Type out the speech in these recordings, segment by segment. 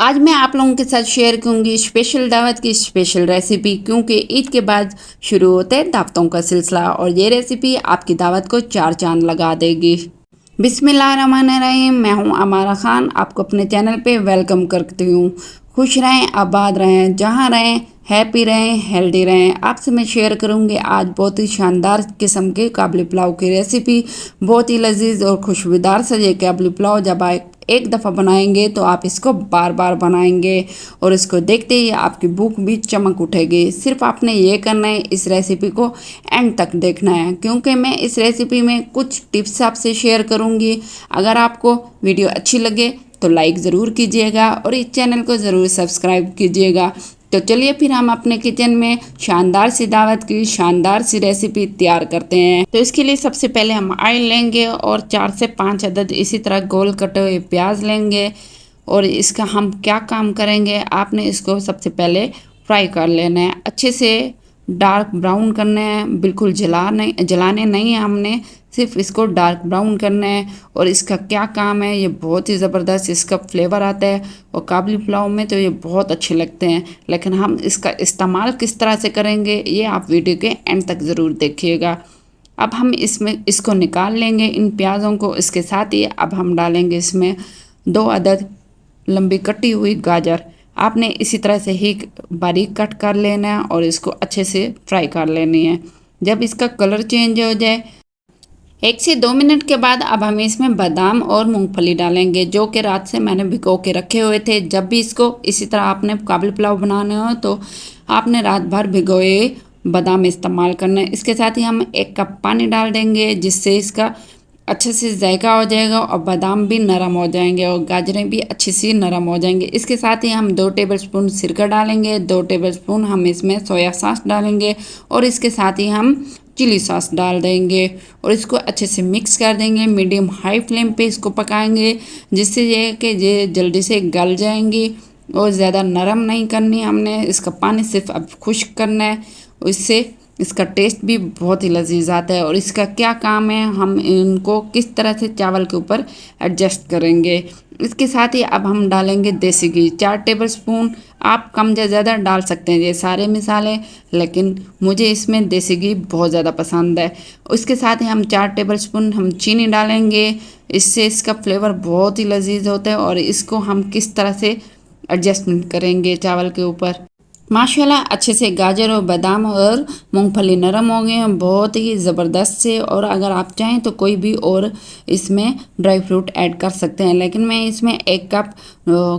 आज मैं आप लोगों के साथ शेयर करूंगी स्पेशल दावत की स्पेशल रेसिपी, क्योंकि ईद के बाद शुरू होते हैं दावतों का सिलसिला और ये रेसिपी आपकी दावत को चार चांद लगा देगी। बिस्मिल्लाहिर्रहमानिर्रहीम। मैं हूं अमारा खान, आपको अपने चैनल पे वेलकम करती हूं। खुश रहें, आबाद रहें, जहां रहें हैप्पी रहें, हेल्दी रहें। आपसे मैं शेयर करूंगी आज बहुत ही शानदार किस्म के काबली पुलाव की रेसिपी। बहुत ही लजीज और खुशबूदार सा ये काबली पुलाव जब आप एक दफ़ा बनाएंगे तो आप इसको बार बार बनाएंगे और इसको देखते ही आपकी भूख भी चमक उठेगी। सिर्फ आपने ये करना है, इस रेसिपी को एंड तक देखना है, क्योंकि मैं इस रेसिपी में कुछ टिप्स आपसे शेयर करूँगी। अगर आपको वीडियो अच्छी लगे तो लाइक ज़रूर कीजिएगा और इस चैनल को ज़रूर सब्सक्राइब कीजिएगा। तो चलिए फिर हम अपने किचन में शानदार सी दावत की शानदार सी रेसिपी तैयार करते हैं। तो इसके लिए सबसे पहले हम ऑयल लेंगे और 4 से 5 अदद इसी तरह गोल कटे हुए प्याज लेंगे। और इसका हम क्या काम करेंगे, आपने इसको सबसे पहले फ्राई कर लेना है, अच्छे से डार्क ब्राउन करना है। बिल्कुल जलाने नहीं है, हमने सिर्फ इसको डार्क ब्राउन करना है। और इसका क्या काम है, ये बहुत ही ज़बरदस्त इसका फ्लेवर आता है और काबली पुलाव में तो ये बहुत अच्छे लगते हैं। लेकिन हम इसका इस्तेमाल किस तरह से करेंगे ये आप वीडियो के एंड तक ज़रूर देखिएगा। अब हम इसको निकाल लेंगे इन प्याज़ों को। इसके साथ ही अब हम डालेंगे इसमें 2 अदद लंबी कटी हुई गाजर। आपने इसी तरह से ही बारीक कट कर लेना है और इसको अच्छे से फ्राई कर लेनी है। जब इसका कलर चेंज हो जाए 1 से 2 मिनट के बाद अब हम इसमें बादाम और मूंगफली डालेंगे, जो कि रात से मैंने भिगो के रखे हुए थे। जब भी इसको इसी तरह आपने काबुली पुलाव बनाना हो तो आपने रात भर भिगोए बादाम इस्तेमाल करना है। इसके साथ ही हम 1 कप पानी डाल देंगे, जिससे इसका अच्छे से जायका हो जाएगा और बादाम भी नरम हो जाएंगे और गाजरें भी अच्छी सी नरम हो जाएंगे। इसके साथ ही हम 2 टेबलस्पून सिरका डालेंगे, 2 टेबलस्पून हम इसमें सोया सॉस डालेंगे और इसके साथ ही हम चिली सॉस डाल देंगे और इसको अच्छे से मिक्स कर देंगे। मीडियम हाई फ्लेम पे इसको पकाएंगे, जिससे ये कि ये जल्दी से गल जाएंगी और ज़्यादा नरम नहीं करनी हमने। इसका पानी सिर्फ अब खुश्क करना है, इससे इसका टेस्ट भी बहुत ही लजीज आता है। और इसका क्या काम है, हम इनको किस तरह से चावल के ऊपर एडजस्ट करेंगे। इसके साथ ही अब हम डालेंगे देसी घी 4 टेबलस्पून। आप कम या ज़्यादा डाल सकते हैं ये सारे मसाले, लेकिन मुझे इसमें देसी घी बहुत ज़्यादा पसंद है। उसके साथ ही हम 4 टेबलस्पून हम चीनी डालेंगे, इससे इसका फ्लेवर बहुत ही लजीज होता है। और इसको हम किस तरह से एडजस्टमेंट करेंगे चावल के ऊपर। माशाल्लाह अच्छे से गाजर और बादाम और मूंगफली नरम हो गए हैं बहुत ही ज़बरदस्त से। और अगर आप चाहें तो कोई भी और इसमें ड्राई फ्रूट ऐड कर सकते हैं, लेकिन मैं इसमें 1 कप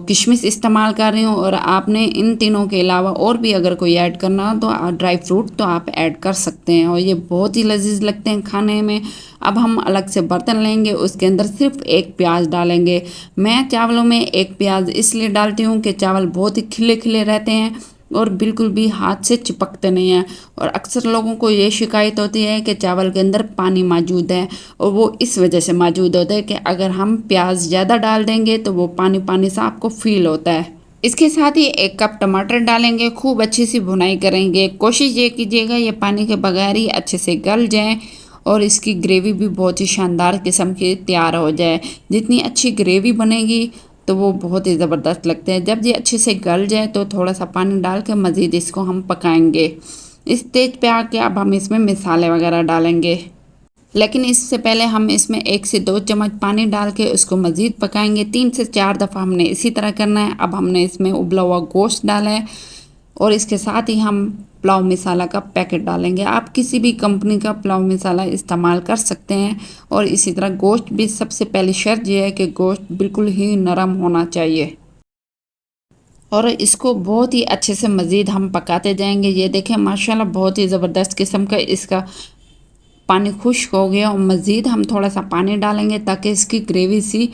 किशमिश इस्तेमाल कर रही हूँ। और आपने इन तीनों के अलावा और भी अगर कोई ऐड करना हो तो ड्राई फ्रूट तो आप ऐड कर सकते हैं और ये बहुत ही लजीज लगते हैं खाने में। अब हम अलग से बर्तन लेंगे, उसके अंदर सिर्फ 1 प्याज डालेंगे। मैं चावलों में 1 प्याज इसलिए डालती हूँ कि चावल बहुत ही खिले खिले रहते हैं और बिल्कुल भी हाथ से चिपकते नहीं हैं। और अक्सर लोगों को ये शिकायत होती है कि चावल के अंदर पानी मौजूद है, और वो इस वजह से मौजूद होता है कि अगर हम प्याज ज़्यादा डाल देंगे तो वो पानी पानी सा आपको फील होता है। इसके साथ ही 1 कप टमाटर डालेंगे, खूब अच्छी सी भुनाई करेंगे। कोशिश ये कीजिएगा ये पानी के बगैर ही अच्छे से गल जाएँ और इसकी ग्रेवी भी बहुत ही शानदार किस्म की तैयार हो जाए। जितनी अच्छी ग्रेवी बनेगी तो वो बहुत ही ज़बरदस्त लगते हैं। जब ये अच्छे से गल जाए तो थोड़ा सा पानी डाल के मज़ीद इसको हम पकाएंगे। इस स्टेज पे आके अब हम इसमें मसाले वगैरह डालेंगे, लेकिन इससे पहले हम इसमें 1 से 2 चम्मच पानी डाल के उसको मज़ीद पकाएंगे। 3 से 4 दफ़ा हमने इसी तरह करना है। अब हमने इसमें उबला हुआ गोश्त डाला है और इसके साथ ही हम पुलाव मसाला का पैकेट डालेंगे। आप किसी भी कंपनी का पुलाव मसाला इस्तेमाल कर सकते हैं। और इसी तरह गोश्त भी सबसे पहली शर्त यह है कि गोश्त बिल्कुल ही नरम होना चाहिए और इसको बहुत ही अच्छे से मज़ीद हम पकाते जाएंगे। ये देखें माशाल्लाह बहुत ही ज़बरदस्त किस्म का इसका पानी खुश्क हो गया और मज़ीद हम थोड़ा सा पानी डालेंगे ताकि इसकी ग्रेवी सी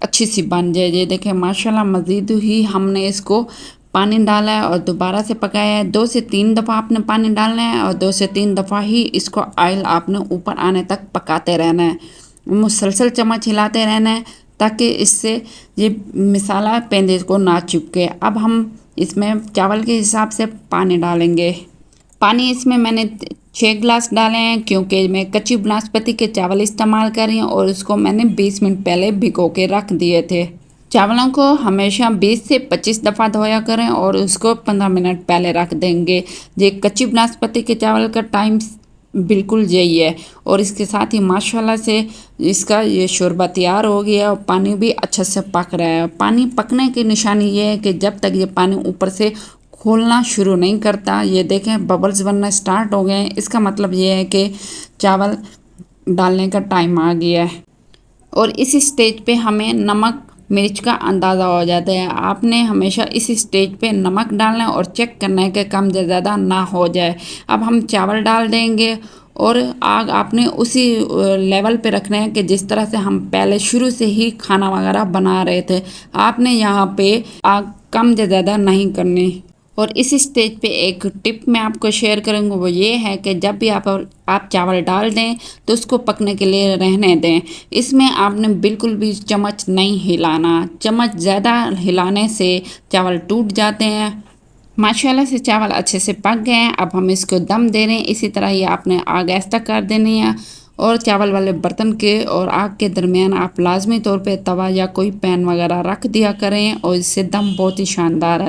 अच्छी सी बन जाए। ये देखें माशाल्लाह मज़ीद ही हमने इसको पानी डाला है और दोबारा से पकाया है। 2 से 3 दफ़ा आपने पानी डालना है और 2 से 3 दफ़ा ही इसको ऑयल आपने ऊपर आने तक पकाते रहना है। मुसलसल चम्मच हिलाते रहना है ताकि इससे ये मसाला पेंदे को ना चिपके। अब हम इसमें चावल के हिसाब से पानी डालेंगे। पानी इसमें मैंने 6 गिलास डाले हैं, क्योंकि मैं कच्ची बासमती के चावल इस्तेमाल कर रही हूँ और उसको मैंने 20 मिनट पहले भिगो के रख दिए थे। चावलों को हमेशा 20 से 25 दफ़ा धोया करें और उसको 15 मिनट पहले रख देंगे। ये कच्ची बनास्पति के चावल का टाइम बिल्कुल यही है। और इसके साथ ही माशाल्लाह से इसका ये शोरबा तैयार हो गया और पानी भी अच्छे से पक रहा है। पानी पकने की निशानी ये है कि जब तक ये पानी ऊपर से खोलना शुरू नहीं करता, ये देखें बबल्स बनना स्टार्ट हो गए हैं, इसका मतलब ये है कि चावल डालने का टाइम आ गया है। और इस स्टेज पे हमें नमक मिर्च का अंदाज़ा हो जाता है। आपने हमेशा इस स्टेज पे नमक डालना है और चेक करना है कि कम या ज़्यादा ना हो जाए। अब हम चावल डाल देंगे और आग आपने उसी लेवल पे रखना है कि जिस तरह से हम पहले शुरू से ही खाना वगैरह बना रहे थे। आपने यहाँ पे आग कम या ज़्यादा नहीं करनी। और इस स्टेज पे एक टिप मैं आपको शेयर करूँगी, वो ये है कि जब भी आप चावल डाल दें तो उसको पकने के लिए रहने दें। इसमें आपने बिल्कुल भी चम्मच नहीं हिलाना। चम्मच ज़्यादा हिलाने से चावल टूट जाते हैं। माशाल्लाह से चावल अच्छे से पक गए हैं। अब हम इसको दम दे रहे हैं। इसी तरह ही आपने आग ऐसा कर देनी है। और चावल वाले बर्तन के और आग के दरमियान आप लाजमी तौर पे तवा या कोई पैन वगैरह रख दिया करें और इससे दम बहुत ही शानदार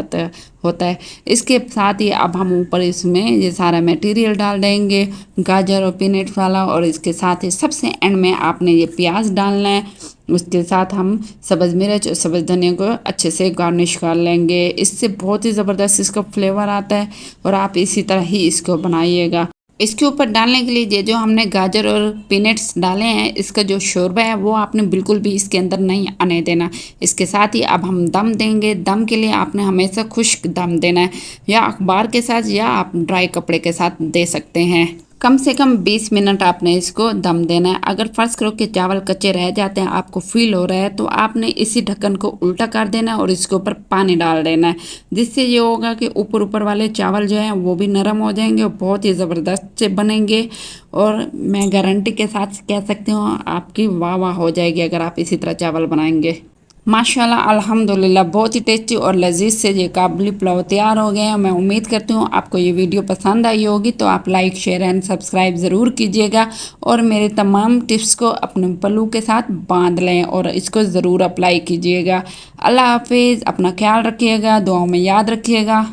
होता है। इसके साथ ही अब हम ऊपर इसमें ये सारा मटेरियल डाल देंगे, गाजर और पीनट्स वाला। और इसके साथ ही सबसे एंड में आपने ये प्याज डालना है। उसके साथ हम सब्ज़ मिर्च और सब्ज़ धनिया को अच्छे से गार्निश कर लेंगे। इससे बहुत ही ज़बरदस्त इसका फ्लेवर आता है और आप इसी तरह ही इसको बनाइएगा। इसके ऊपर डालने के लिए ये जो हमने गाजर और पीनट्स डाले हैं, इसका जो शोरबा है वो आपने बिल्कुल भी इसके अंदर नहीं आने देना। इसके साथ ही अब हम दम देंगे। दम के लिए आपने हमेशा खुश्क दम देना है, या अखबार के साथ या आप ड्राई कपड़े के साथ दे सकते हैं। कम से कम 20 मिनट आपने इसको दम देना है। अगर फर्स्ट करो कि चावल कच्चे रह जाते हैं, आपको फील हो रहा है, तो आपने इसी ढक्कन को उल्टा कर देना है और इसके ऊपर पानी डाल देना है, जिससे ये होगा कि ऊपर ऊपर वाले चावल जो हैं वो भी नरम हो जाएंगे और बहुत ही ज़बरदस्त से बनेंगे। और मैं गारंटी के साथ कह सकती हूँ आपकी वाह वाह हो जाएगी अगर आप इसी तरह चावल बनाएंगे। माशाल्लाह अल्हम्दुलिल्लाह बहुत ही टेस्टी और लजीज से ये काबुली पुलाव तैयार हो गए हैं। मैं उम्मीद करती हूँ आपको ये वीडियो पसंद आई होगी, तो आप लाइक शेयर एंड सब्सक्राइब ज़रूर कीजिएगा और मेरे तमाम टिप्स को अपने पल्लू के साथ बांध लें और इसको ज़रूर अप्लाई कीजिएगा। अल्लाह हाफिज़, अपना ख्याल रखिएगा, दुआओं में याद रखिएगा।